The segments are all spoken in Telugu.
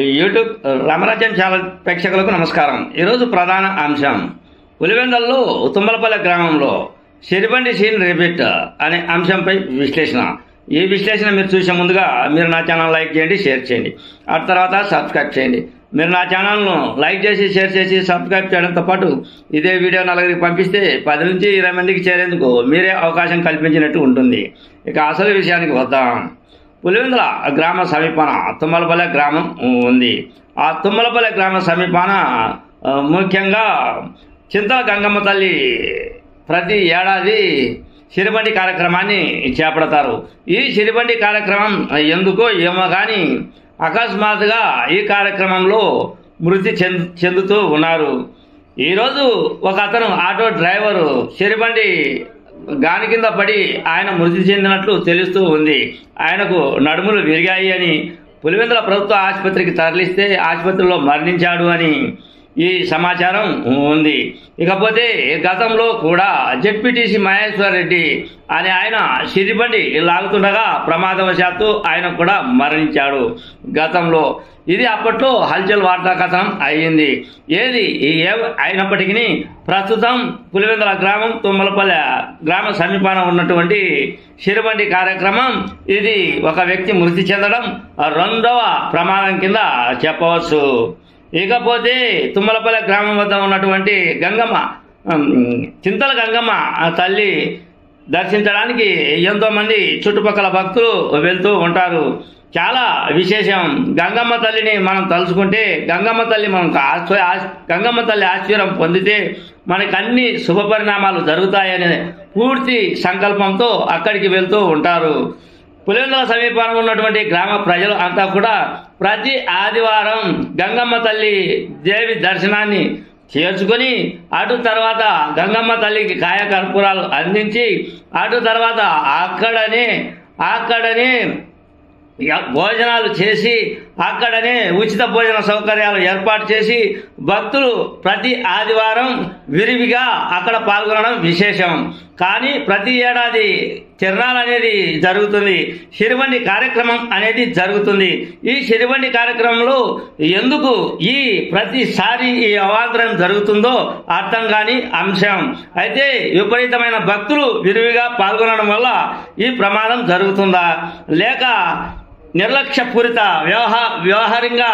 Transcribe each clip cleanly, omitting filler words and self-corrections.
యూట్యూబ్ రామరాజ్యం ఛానల్ ప్రేక్షకులకు నమస్కారం. ఈరోజు ప్రధాన అంశం పులివెందులలో తుమ్మలపల్లె గ్రామంలో సిరిబండి సీన్ రిపీట్ అనే అంశంపై విశ్లేషణ. ఈ విశ్లేషణ మీరు చూసే ముందుగా మీరు నా ఛానల్ లైక్ చేయండి, షేర్ చేయండి, ఆ తర్వాత సబ్స్క్రైబ్ చేయండి. మీరు నా ఛానల్ను లైక్ చేసి షేర్ చేసి సబ్స్క్రైబ్ చేయడంతో పాటు ఇదే వీడియో నలుగురికి పంపిస్తే 10 నుంచి 20 మందికి చేరేందుకు మీరే అవకాశం కల్పించినట్టు ఉంటుంది. ఇక అసలు విషయానికి వద్దాం. పులివెందుల గ్రామ సమీపాన తుమ్మలపల్లె గ్రామం ఉంది. ఆ తుమ్మలపల్లె గ్రామ సమీపాన ముఖ్యంగా చింతల గంగమ్మ తల్లి ప్రతి ఏడాది సిరిబండి కార్యక్రమాన్ని చేపడతారు. ఈ సిరిబండి కార్యక్రమం ఎందుకో ఏమో కానీ అకస్మాత్తుగా ఈ కార్యక్రమంలో మృతి చెందుతూ ఉన్నారు. ఈరోజు ఒక అతను ఆటో డ్రైవరు సిరిబండి గాని కింద పడి ఆయన మృతి చెందినట్లు తెలుస్తూ ఉంది. ఆయనకు నడుములు విరిగాయి అని పులివెందుల ప్రభుత్వ ఆసుపత్రికి తరలిస్తే ఆసుపత్రిలో మరణించాడు అని ఈ సమాచారం ఉంది. ఇకపోతే గతంలో కూడా జెడ్పీటీసీ మహేశ్వర్ రెడ్డి అనే ఆయన సిరిబండి లాగుతుండగా ప్రమాదవశాత్తు ఆయన కూడా మరణించాడు గతంలో. ఇది అప్పట్లో హల్చల్ వార్తా కథనం అయ్యింది. ఏది అయినప్పటికీ ప్రస్తుతం పులివెందుల గ్రామం తుమ్మలపల్లె గ్రామ సమీపాన ఉన్నటువంటి సిరిబండి కార్యక్రమం ఇది ఒక వ్యక్తి మృతి చెందడం రెండవ ప్రమాదం కింద చెప్పవచ్చు. ఇకపోతే తుమ్మలపల్లె గ్రామం వద్ద ఉన్నటువంటి గంగమ్మ చింతల గంగమ్మ తల్లి దర్శించడానికి ఎంతోమంది చుట్టుపక్కల భక్తులు వెళ్తూ ఉంటారు. చాలా విశేషం. గంగమ్మ తల్లిని మనం తలుచుకుంటే గంగమ్మ తల్లి గంగమ్మ తల్లి ఆశ్చర్యం పొందితే మనకు అన్ని శుభ పరిణామాలు జరుగుతాయనే పూర్తి సంకల్పంతో అక్కడికి వెళ్తూ ఉంటారు. పులివెందుల సమీపంలో ఉన్నటువంటి గ్రామ ప్రజలు అంతా కూడా ప్రతి ఆదివారం గంగమ్మ తల్లి దేవి దర్శనాన్ని చేర్చుకొని అటు తర్వాత గంగమ్మ తల్లికి కాయకర్పూరాలు అందించి అటు తర్వాత అక్కడనే భోజనాలు చేసి అక్కడనే ఉచిత భోజన సౌకర్యాలు ఏర్పాటు చేసి భక్తులు ప్రతి ఆదివారం విరివిగా అక్కడ పాల్గొనడం విశేషం. కానీ ప్రతి ఏడాది తిరణాలు అనేది జరుగుతుంది, సిరిబండి కార్యక్రమం అనేది జరుగుతుంది. ఈ సిరిబండి కార్యక్రమంలో ఎందుకు ఈ ప్రతిసారి ఈ అవాంతరం జరుగుతుందో అర్థం కాని అంశం. అయితే విపరీతమైన భక్తులు విరివిగా పాల్గొనడం వల్ల ఈ ప్రమాదం జరుగుతుందా, లేక నిర్లక్ష్యపూరిత వ్యవహారంగా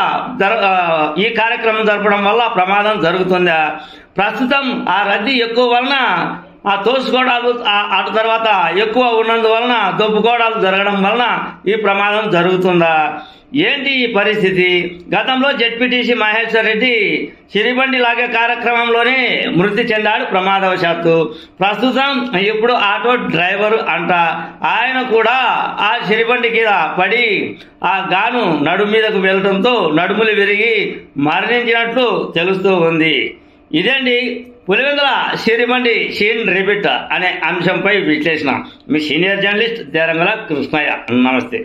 ఈ కార్యక్రమం జరపడం వల్ల ప్రమాదం జరుగుతుందా? ప్రస్తుతం ఆ రద్దీ ఎక్కువ వలన ఆ తోసుకోవడాలు అటు తర్వాత ఎక్కువ ఉన్నందువలన దొబ్బుకోవడాలు జరగడం వలన ఈ ప్రమాదం జరుగుతుందా? ఏంటి ఈ పరిస్థితి? గతంలో జెడ్పీటీసీ మహేశ్వర్ రెడ్డి సిరిబండి లాగే కార్యక్రమంలోనే మృతి చెందాడు ప్రమాదవశాత్తు. ప్రస్తుతం ఇప్పుడు ఆటో డ్రైవర్ అంట ఆయన కూడా ఆ సిరిబండి కింద పడి ఆ గాను నడుము మీదకు వెళ్ళడంతో నడుములు విరిగి మరణించినట్లు తెలుస్తూ ఉంది. ఇదేంటి పులివెందుల సిరిబండి సీన్ రిపీట్ అనే అంశంపై విశ్లేషణ. మీ సీనియర్ జర్నలిస్ట్ దేరంగల కృష్ణయ్య. నమస్తే.